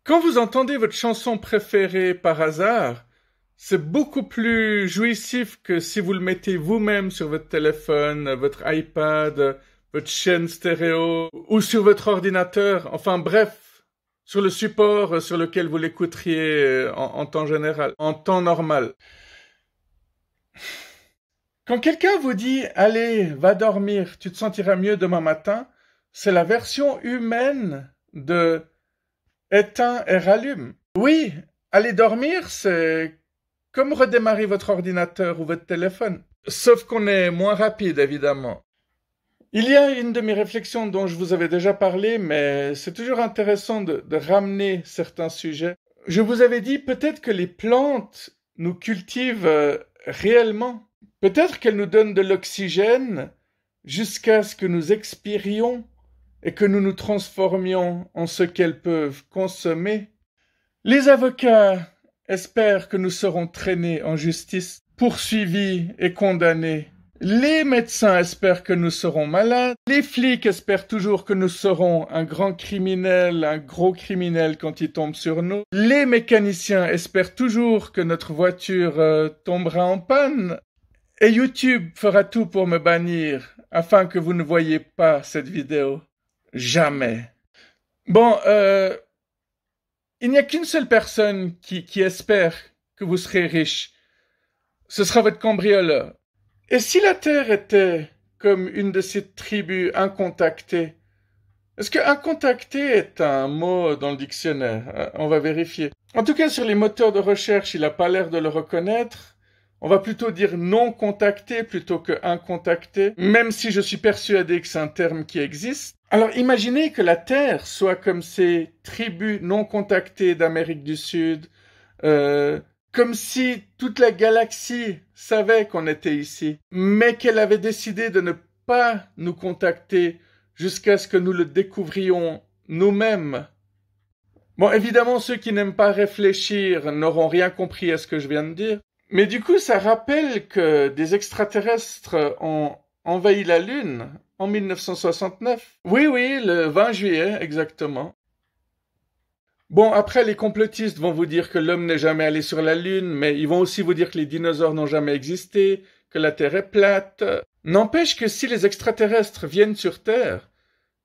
Quand vous entendez votre chanson préférée par hasard, c'est beaucoup plus jouissif que si vous le mettez vous-même sur votre téléphone, votre iPad, votre chaîne stéréo ou sur votre ordinateur. Enfin bref, sur le support sur lequel vous l'écouteriez en temps général, en temps normal. Quand quelqu'un vous dit « Allez, va dormir, tu te sentiras mieux demain matin », c'est la version humaine de « Éteins et rallume ». Oui, aller dormir, c'est comme redémarrer votre ordinateur ou votre téléphone. Sauf qu'on est moins rapide, évidemment. Il y a une de mes réflexions dont je vous avais déjà parlé, mais c'est toujours intéressant de ramener certains sujets. Je vous avais dit peut-être que les plantes nous cultivent réellement. Peut-être qu'elles nous donnent de l'oxygène jusqu'à ce que nous expirions et que nous nous transformions en ce qu'elles peuvent consommer. Les avocats espèrent que nous serons traînés en justice, poursuivis et condamnés. Les médecins espèrent que nous serons malades. Les flics espèrent toujours que nous serons un grand criminel, un gros criminel quand il tombe sur nous. Les mécaniciens espèrent toujours que notre voiture tombera en panne. Et YouTube fera tout pour me bannir, afin que vous ne voyiez pas cette vidéo. Jamais. Bon, il n'y a qu'une seule personne qui espère que vous serez riche. Ce sera votre cambrioleur. Et si la Terre était comme une de ces tribus incontactées, est-ce que incontacté est un mot dans le dictionnaire? On va vérifier. En tout cas, sur les moteurs de recherche, il n'a pas l'air de le reconnaître. On va plutôt dire non contacté plutôt que incontacté, même si je suis persuadé que c'est un terme qui existe. Alors imaginez que la Terre soit comme ces tribus non contactées d'Amérique du Sud, comme si toute la galaxie savait qu'on était ici, mais qu'elle avait décidé de ne pas nous contacter jusqu'à ce que nous le découvrions nous-mêmes. Bon, évidemment, ceux qui n'aiment pas réfléchir n'auront rien compris à ce que je viens de dire. Mais du coup, ça rappelle que des extraterrestres ont envahi la Lune en 1969. Oui, le 20 juillet, exactement. Bon, après, les complotistes vont vous dire que l'homme n'est jamais allé sur la Lune, mais ils vont aussi vous dire que les dinosaures n'ont jamais existé, que la Terre est plate. N'empêche que si les extraterrestres viennent sur Terre,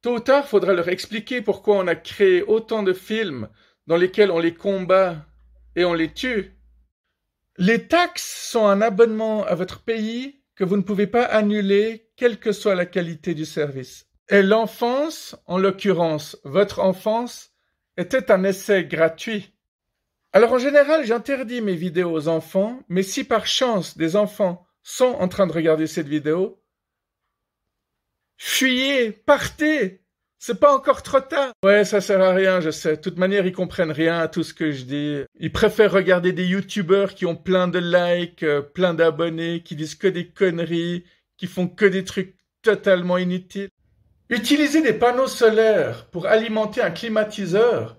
tôt ou tard, faudra leur expliquer pourquoi on a créé autant de films dans lesquels on les combat et on les tue. Les taxes sont un abonnement à votre pays que vous ne pouvez pas annuler, quelle que soit la qualité du service. Et l'enfance, en l'occurrence votre enfance, était un essai gratuit. Alors en général, j'interdis mes vidéos aux enfants, mais si par chance des enfants sont en train de regarder cette vidéo, fuyez, partez! C'est pas encore trop tard. Ouais, ça sert à rien, je sais. De toute manière, ils comprennent rien à tout ce que je dis. Ils préfèrent regarder des youtubeurs qui ont plein de likes, plein d'abonnés, qui disent que des conneries, qui font que des trucs totalement inutiles. Utiliser des panneaux solaires pour alimenter un climatiseur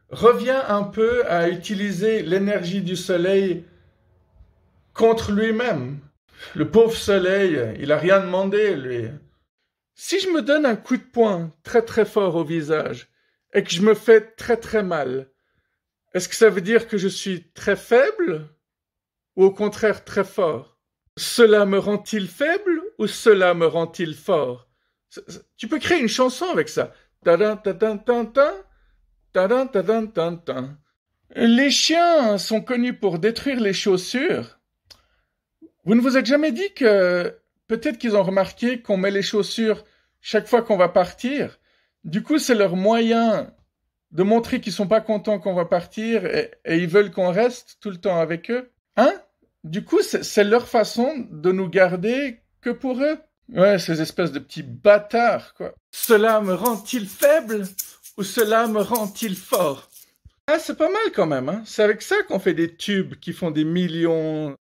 revient un peu à utiliser l'énergie du soleil contre lui-même. Le pauvre soleil, il a rien demandé, lui. Si je me donne un coup de poing très très fort au visage et que je me fais très très mal, est-ce que ça veut dire que je suis très faible ou au contraire très fort? Cela me rend-il faible ou cela me rend-il fort? Tu peux créer une chanson avec ça. Les chiens sont connus pour détruire les chaussures. Vous ne vous êtes jamais dit que peut-être qu'ils ont remarqué qu'on met les chaussures chaque fois qu'on va partir. Du coup, c'est leur moyen de montrer qu'ils sont pas contents qu'on va partir et ils veulent qu'on reste tout le temps avec eux. Hein? Du coup, c'est leur façon de nous garder que pour eux. Ouais, ces espèces de petits bâtards, quoi. Cela me rend-il faible ou cela me rend-il fort? Ah, c'est pas mal quand même, hein. C'est avec ça qu'on fait des tubes qui font des millions